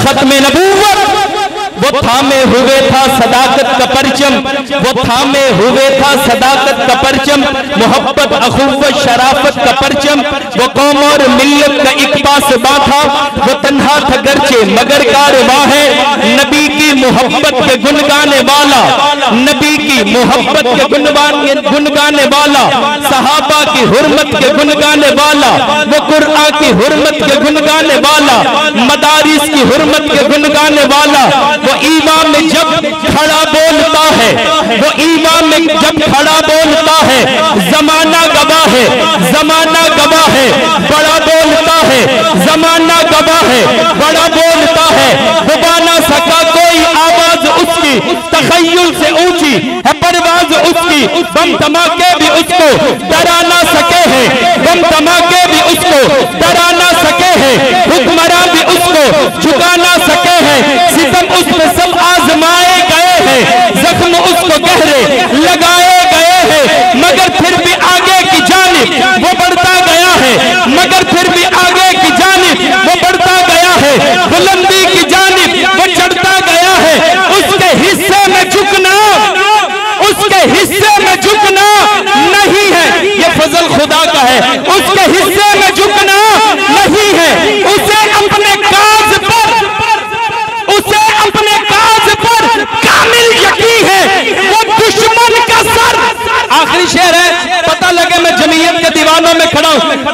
खत्म नबूवत, वो थामे हुए था सदाकत का परचम, वो थामे हुए था सदाकत का परचम, मोहब्बत अखुवत शराफत का परचम। वो कौम और मिल्लत का एक पासबां था, वो तन्हा था गरचे मगर कारवां है। नबी की मोहब्बत के गुन गाने वाला, नबी की मोहब्बत के गुन गाने वाला, सहाबा की हुर्मत के गुन गाने वाला, वो कुरआन की हुर्मत के गुन गाने वाला, मदारिस की हुर्मत के गुन गाने वाला। वो ईमान में जब खड़ा बोलता है, वो ईमान में जब खड़ा बोलता है, जमाना गवाह है, जमाना गवाह है, बड़ा बोलता है, जमाना गवाह है, बड़ा बोलता है। दबा ना सका कोई आवाज उसकी, तखय्युल से ऊंची है परवाज उसकी। बम धमाके भी उसको डरा ना सके हैं, बम धमाके भी उसको डरा ना सके हैं, हुक्मरान भी उसको झुका ना सके हैं। सितम उस पे सब आजमाए गए हैं, जख्म उसको गहरे लगाए गए हैं, मगर फिर भी आगे की जानिब वो बढ़ता गया है, मगर फिर भी आगे की जानिब वो बढ़ता गया है, बुलंदी की जानिब वो चढ़ता गया है। उसके हिस्से में झुकना, उसके हिस्से में झुकना नहीं है, ये फजल खुदा का है। उसके हिस्से में झुकना नहीं है, उसे अपने काज पर, उसे अपने काज पर कामिल यकीन है। वो दुश्मन का सर, आखिरी शेर है, पता लगे मैं जमीयत के दीवानों में खड़ा हूं,